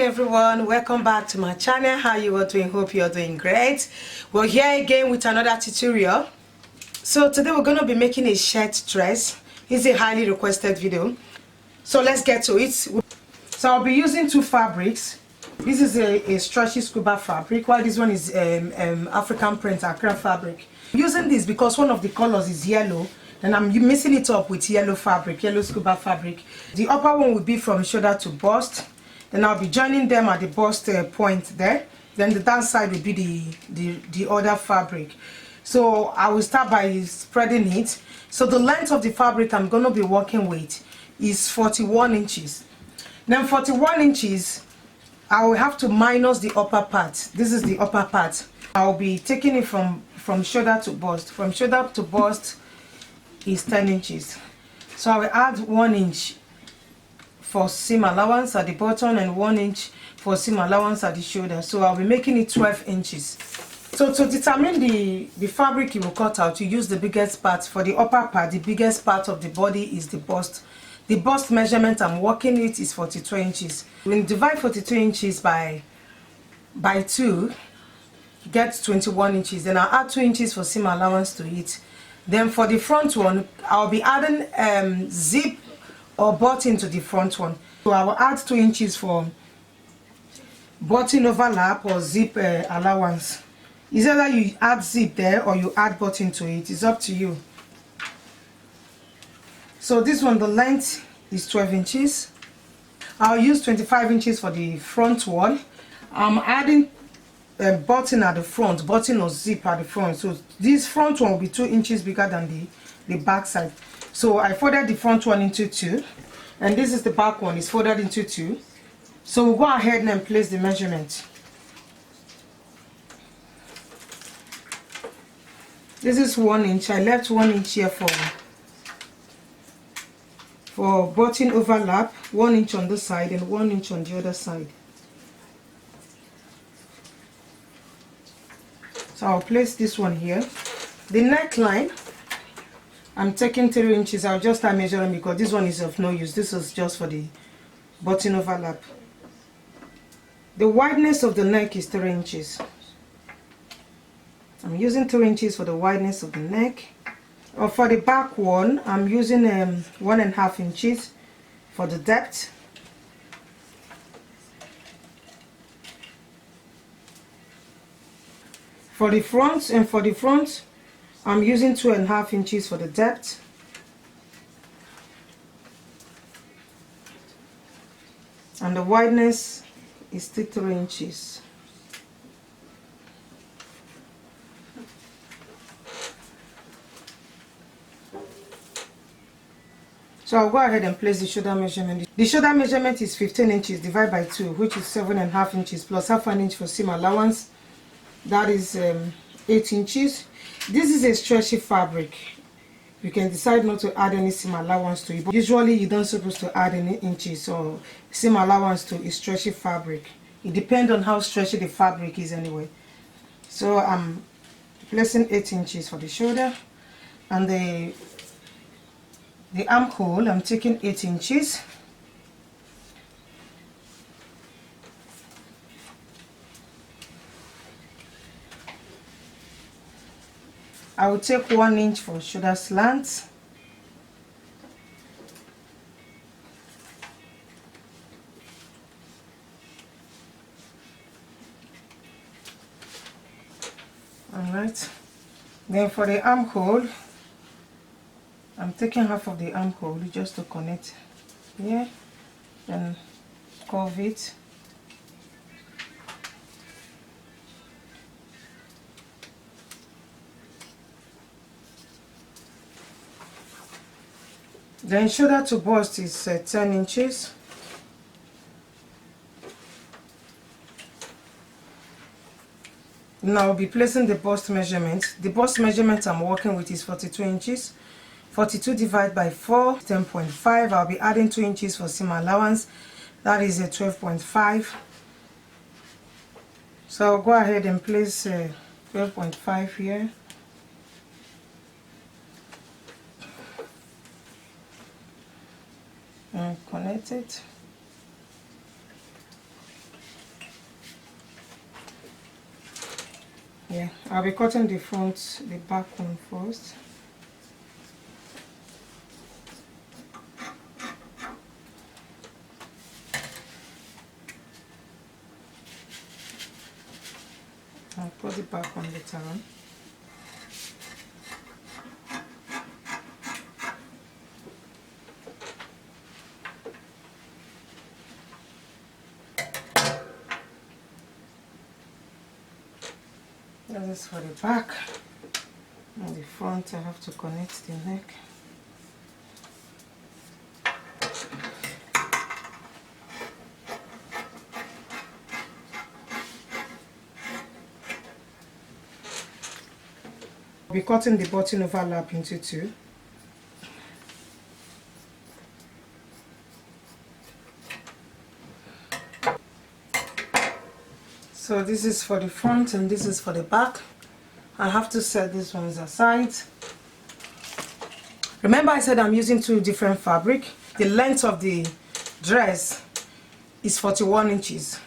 everyone, welcome back to my channel. How you are doing? Hope you're doing great. We're here again with another tutorial. So today we're going to be making a shirt dress. It's a highly requested video, so let's get to it. So I'll be using two fabrics. This is a stretchy scuba fabric, while this one is African print Ankara fabric. I'm using this because one of the colors is yellow, and I'm mixing it up with yellow fabric, yellow scuba fabric. The upper one will be from shoulder to bust. Then I'll be joining them at the bust point there. Then the down side will be the other fabric. So I will start by spreading it. So the length of the fabric I'm going to be working with is 41 inches. Then 41 inches, I will have to minus the upper part. This is the upper part. I'll be taking it from shoulder to bust. From shoulder to bust is 10 inches. So I will add 1 inch for seam allowance at the bottom and 1 inch for seam allowance at the shoulder. So I'll be making it 12 inches. So to determine the fabric you will cut out, you use the biggest part. For the upper part, the biggest part of the body is the bust. The bust measurement I'm working with is 42 inches. When you divide 42 inches by 2, you get 21 inches. Then I'll add 2 inches for seam allowance to it. Then for the front one, I'll be adding zip or button to the front one. So I will add 2 inches for button overlap or zip allowance. It's either you add zip there or you add button to it. It's up to you. So this one, the length is 12 inches. I'll use 25 inches for the front one. I'm adding a button at the front, button or zip at the front. So this front one will be 2 inches bigger than the back side. So I folded the front one into 2, and this is the back one, is folded into 2. So we'll go ahead and place the measurement. This is 1 inch. I left 1 inch here for button overlap, 1 inch on this side and 1 inch on the other side. So I'll place this one here. The neckline, I'm taking 3 inches. I'll just start measuring because this one is of no use. This is just for the button overlap. The wideness of the neck is 3 inches. I'm using 2 inches for the wideness of the neck. Or for the back one, I'm using 1.5 inches for the depth. For the front, I'm using 2.5 inches for the depth. And the wideness is still 3 inches. So I'll go ahead and place the shoulder measurement. The shoulder measurement is 15 inches divided by 2, which is 7.5 inches plus half an inch for seam allowance. That is 8 inches. This is a stretchy fabric. You can decide not to add any seam allowance to it, but usually you don't supposed to add any inches or seam allowance to a stretchy fabric. It depends on how stretchy the fabric is anyway. So I'm placing 8 inches for the shoulder, and the armhole, I'm taking 8 inches. I will take 1 inch for shoulder slant. Alright. Then for the armhole, I'm taking half of the armhole just to connect here, then curve it. Then shoulder to bust is 10 inches. Now I'll be placing the bust measurement. The bust measurement I'm working with is 42 inches. 42 divided by 4, 10.5. I'll be adding 2 inches for seam allowance. That is a 12.5. So I'll go ahead and place 12.5 here. And connect it. Yeah, I'll be cutting the back one first. I'll put the back one later on. That is for the back. And the front, I have to connect the neck. I'll be cutting the button overlap into two. So this is for the front and this is for the back. I have to set these ones aside. Remember I said I'm using two different fabric. The length of the dress is 41 inches.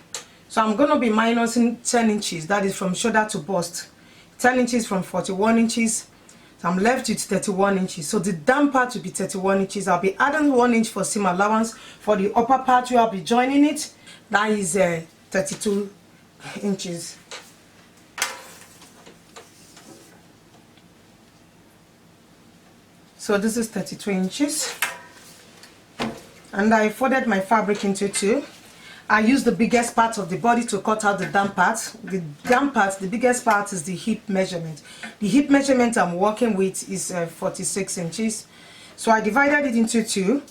So I'm going to be minusing 10 inches. That is from shoulder to bust. 10 inches from 41 inches. So I'm left with 31 inches. So the down part will be 31 inches. I'll be adding 1 inch for seam allowance. For the upper part where I'll be joining it, that is 32 inches. So this is 32 inches. And I folded my fabric into two. I used the biggest part of the body to cut out the down part. The down part, the biggest part is the hip measurement. The hip measurement I'm working with is 46 inches. So I divided it into two.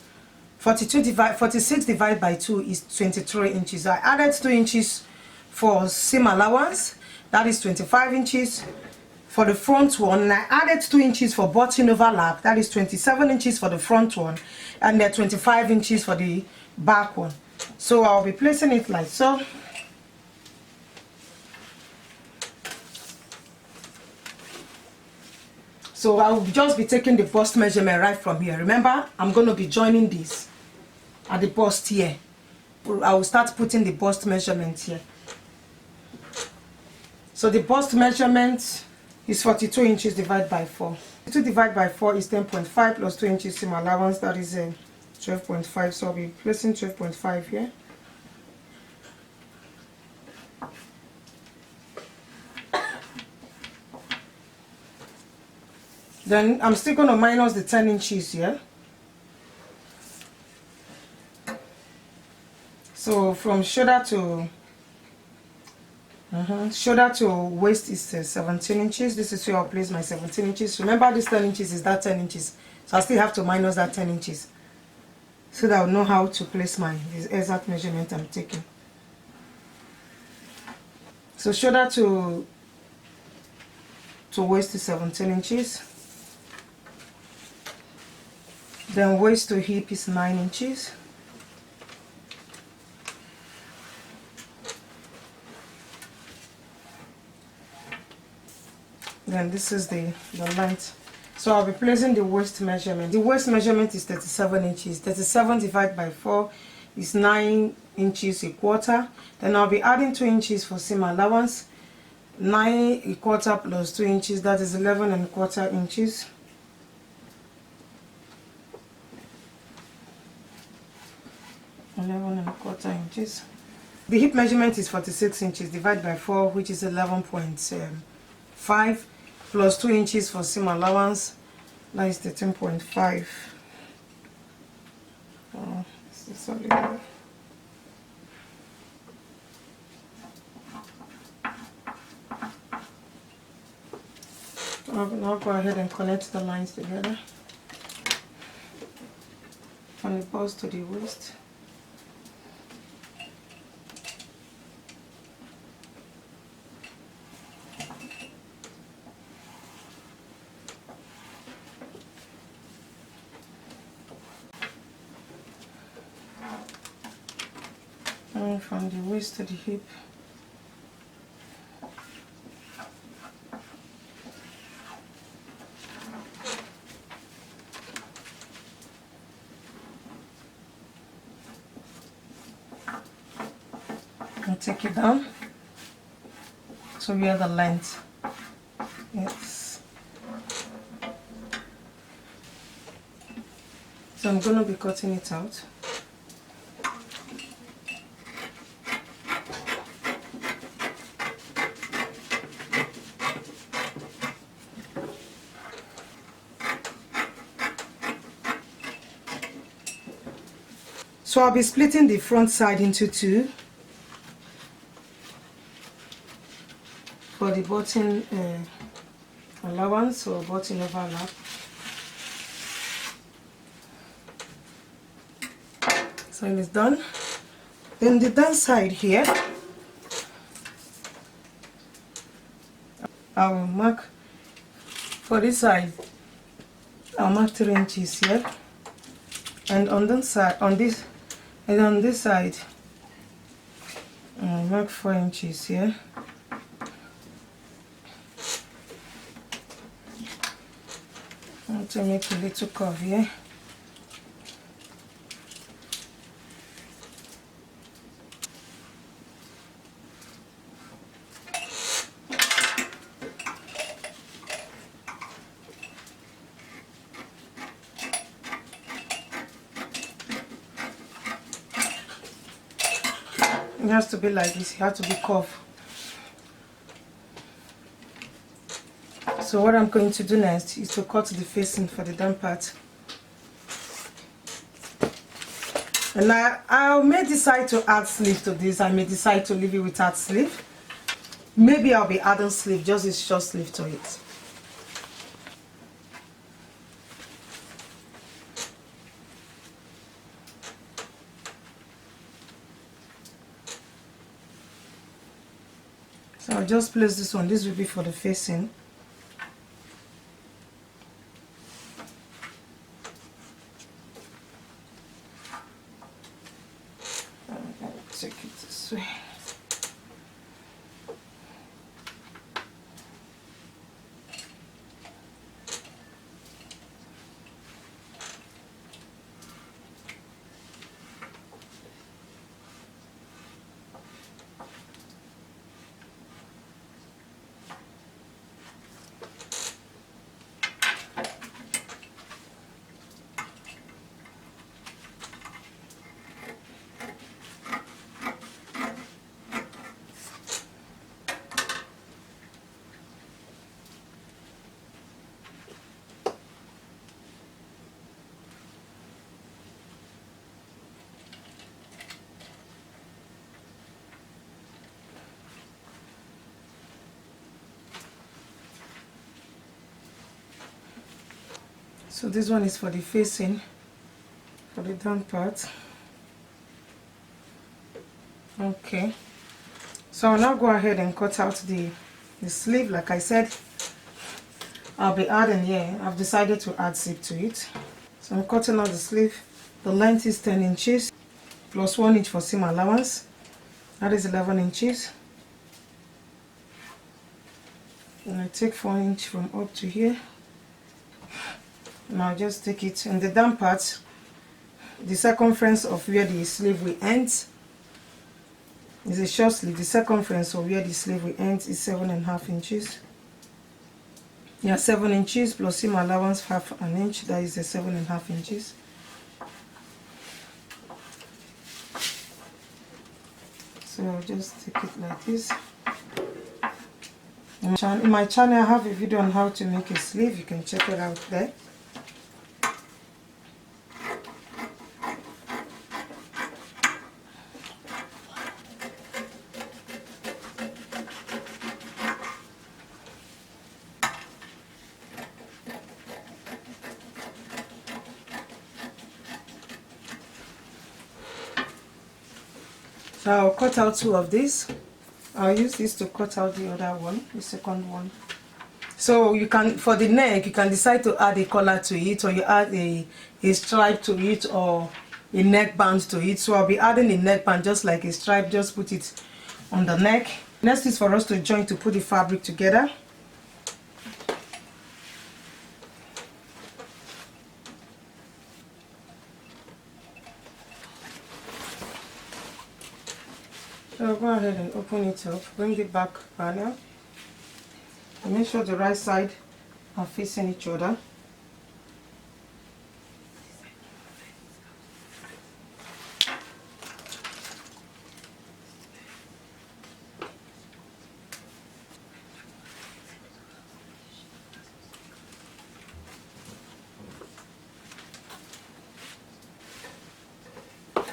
46 divided by 2 is 23 inches. I added 2 inches for seam allowance. That is 25 inches. For the front one, and I added 2 inches for button overlap. That is 27 inches for the front one, and then 25 inches for the back one. So I'll be placing it like so. So I'll just be taking the bust measurement right from here. Remember, I'm going to be joining this at the bust here. I will start putting the bust measurement here. So the bust measurement is 42 inches divided by 4. 2 divided by 4 is 10.5 plus 2 inches seam allowance, that is 12.5. So I'll be placing 12.5 here. Then I'm still going to minus the 10 inches here. So from shoulder to waist is 17 inches. This is where I'll place my 17 inches. Remember, this 10 inches is that 10 inches. So I still have to minus that 10 inches. So that I'll know how to place this exact measurement I'm taking. So shoulder to waist is 17 inches. Then waist to hip is 9 inches. Then this is the length. So I'll be placing the waist measurement. The waist measurement is 37 inches. 37 divided by 4 is 9 inches a quarter. Then I'll be adding 2 inches for seam allowance. 9 a quarter plus 2 inches, that is 11 and a quarter inches. The hip measurement is 46 inches divided by 4, which is 11.5 plus 2 inches for seam allowance, that is 13.5. Oh, this is solid. I'll now go ahead and connect the lines together from the bust to the waist. And from the waist to the hip. And take it down to where the length Yes. So I'm going to be cutting it out. So I'll be splitting the front side into two for the button allowance or button overlap. So it is done. Then the down side here, I will mark for this side. I'll mark 3 inches here, and on this side, on this side, I'll mark 4 inches here. I want to make a little curve here. It has to be like this, it has to be curved. So what I'm going to do next is to cut the facing for the down part. And I may decide to add sleeve to this. I may decide to leave it without sleeve. Maybe I'll be adding sleeve, just a short sleeve to it. So I'll just place this one. This will be for the facing. Take it this way. So this one is for the facing, for the down part. Okay, so I'll now go ahead and cut out the sleeve. Like I said, I'll be adding here. I've decided to add zip to it. So I'm cutting out the sleeve. The length is 10 inches plus 1 inch for seam allowance. That is 11 inches. And I take 4 inches from up to here. And I'll just take it in the down part, the circumference of where the sleeve will end is a short sleeve. The circumference of where the sleeve will end is 7.5 inches. Yeah, 7 inches plus seam allowance half an inch. That is the 7.5 inches. So I'll just take it like this. In my channel, I have a video on how to make a sleeve. You can check it out there. So I'll cut out 2 of these. I'll use this to cut out the other one, the second one. So you can, for the neck, you can decide to add a collar to it, or you add a stripe to it, or a neckband to it. So I'll be adding a neckband just like a stripe, just put it on the neck. Next is for us to join to put the fabric together. So go ahead and open it up, bring the back panel, Make sure the right side are facing each other.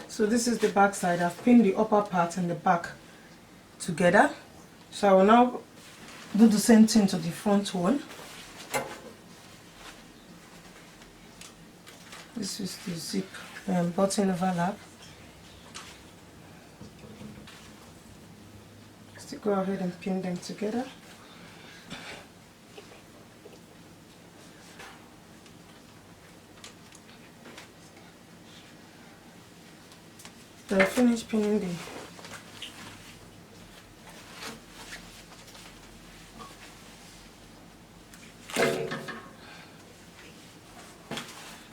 So this is the back side. I've pinned the upper part and the back together. So I will now do the same thing to the front one. This is the zip button overlap. Just go ahead and pin them together. So I finished pinning the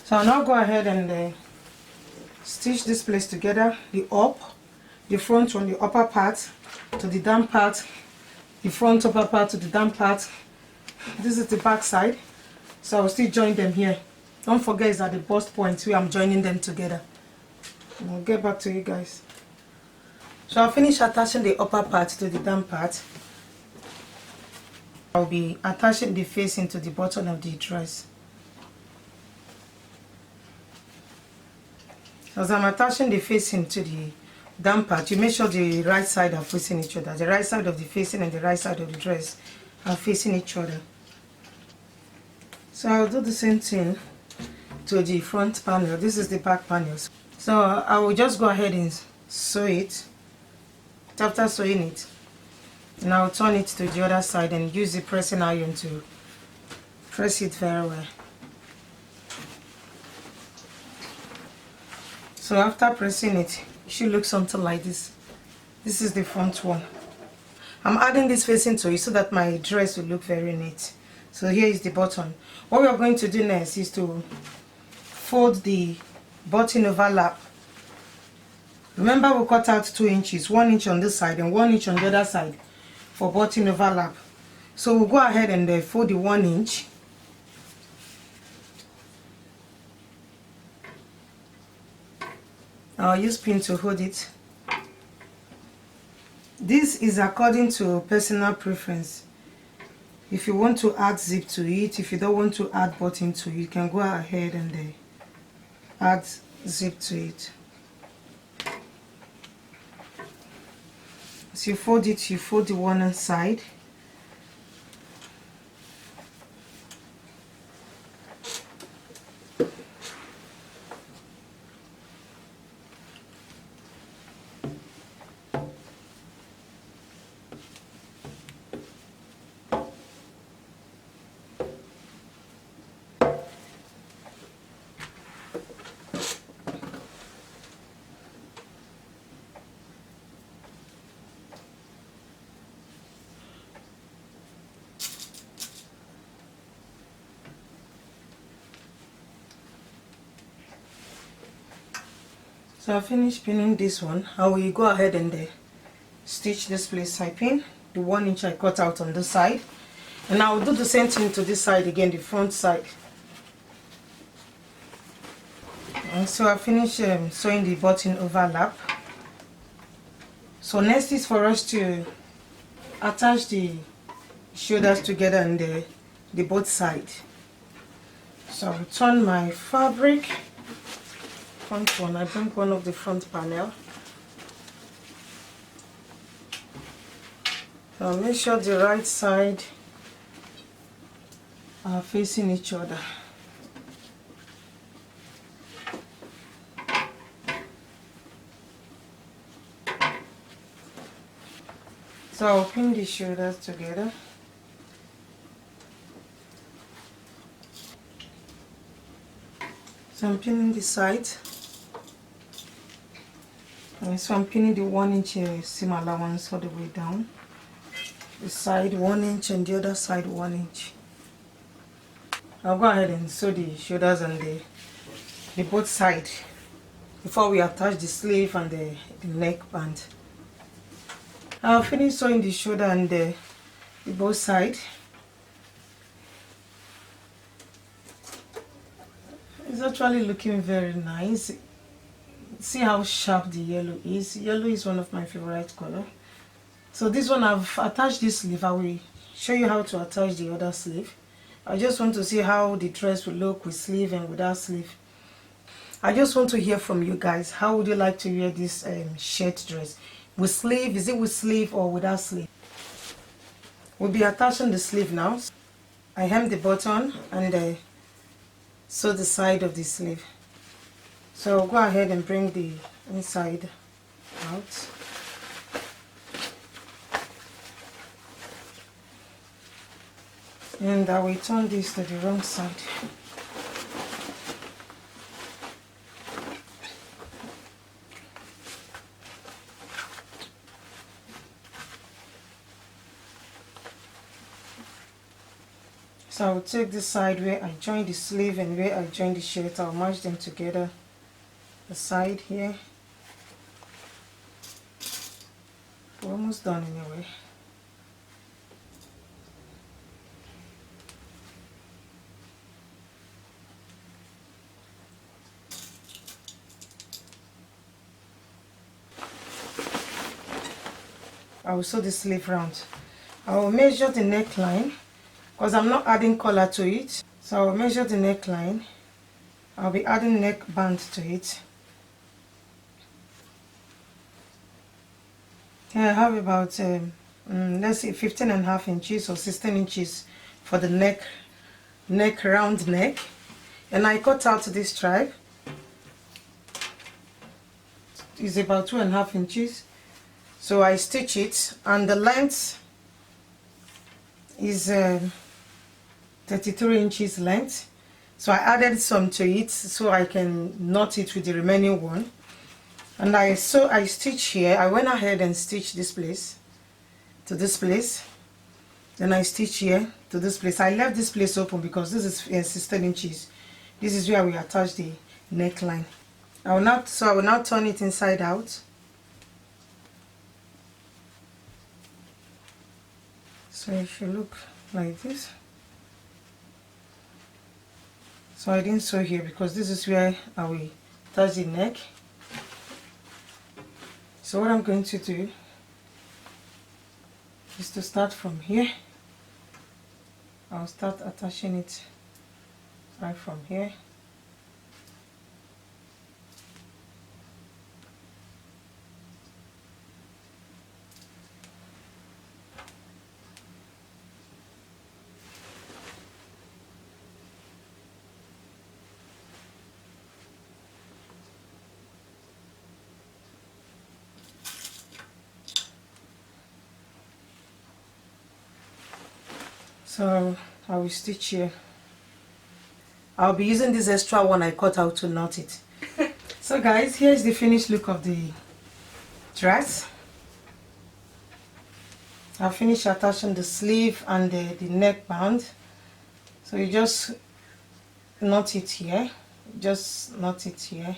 So I'll now go ahead and stitch this place together, the front one, the upper part to the down part, the front upper part to the down part. This is the back side, so I'll still join them here. Don't forget it's at the bust point where I'm joining them together. And I'll get back to you guys. So I'll finish attaching the upper part to the down part. I'll be attaching the facing to the bottom of the dress. As I'm attaching the facing to the down part, you make sure the right side are facing each other. The right side of the facing and the right side of the dress are facing each other. So I'll do the same thing to the front panel. This is the back panel. So I will just go ahead and sew it. After sewing it, and I'll turn it to the other side and use the pressing iron to press it very well. So after pressing it, it should look something like this. This is the front one. I'm adding this facing to it so that my dress will look very neat. So here is the button. What we are going to do next is to fold the button overlap. Remember, we cut out 2 inches, 1 inch on this side and 1 inch on the other side for button overlap. So we'll go ahead and fold the 1 inch. I'll use pin to hold it. This is according to personal preference. If you want to add zip to it, if you don't want to add button to it, you can go ahead and add zip to it. As you fold it, you fold the one side. So I finished pinning this one. I will go ahead and stitch this place side pin, the 1 inch I cut out on this side, and I will do the same thing to this side again, the front side. And so I finished sewing the button overlap. So next is for us to attach the shoulders together and the both sides. So I will turn my fabric. Front one, I bring one of the front panel. So make sure the right side are facing each other. So I'll pin the shoulders together. So I'm pinning the side. And so I'm pinning the 1 inch seam allowance all the way down. The side 1 inch and the other side 1 inch. I'll go ahead and sew the shoulders and the both sides before we attach the sleeve and the neckband. I'll finish sewing the shoulder and the both sides. It's actually looking very nice. See how sharp the yellow is. Yellow is one of my favorite color. So this one, I've attached this sleeve. I will show you how to attach the other sleeve. I just want to see how the dress will look with sleeve and without sleeve. I just want to hear from you guys. How would you like to wear this shirt dress? With sleeve? Is it with sleeve or without sleeve? We'll be attaching the sleeve now. I hem the button and sew the side of the sleeve. So go ahead and bring the inside out. And I will turn this to the wrong side. So I will take this side where I join the sleeve and where I join the shirt. I'll match them together. The side here. We're almost done anyway. I will sew the sleeve round. I will measure the neckline because I'm not adding collar to it. So I will measure the neckline. I'll be adding neck band to it. Here I have about let's say 15.5 inches or 16 inches for the neck round neck, and I cut out this stripe. It's about 2.5 inches. So I stitch it, and the length is 33 inches length. So I added some to it so I can knot it with the remaining one. And I stitch here. I went ahead and stitched this place to this place. Then I stitch here to this place. I left this place open because this is 16 inches. This is where we attach the neckline. I will now turn it inside out. So it should look like this. So I didn't sew here because this is where I will attach the neck. So what I'm going to do is to start from here. I'll start attaching it right from here. So I will stitch here. I'll be using this extra one I cut out to knot it. So guys, here's the finished look of the dress. I've finished attaching the sleeve and the neck band. So you just knot it here. Just knot it here.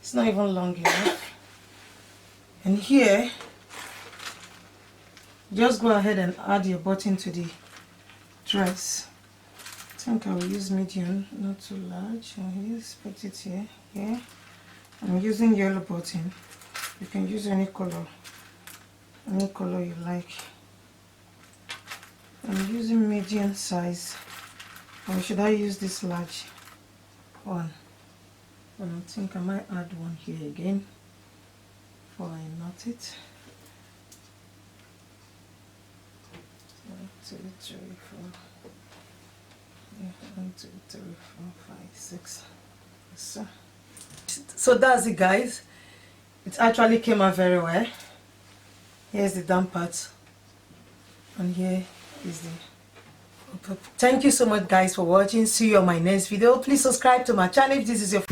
It's not even long enough. And here, just go ahead and add your button to the dress. I think I will use medium, not too large. I'll put it here. Here. I'm using yellow button. You can use any color you like. I'm using medium size. Or should I use this large one? I think I might add one here again before I knot it. 1, 2, 3, 4. Yeah, 1, 2, 3, 4, 5, 6. So that's it, guys. It actually came out very well. Here's the down part, and here is the up. Thank you so much, guys, for watching. See you on my next video. Please subscribe to my channel if this is your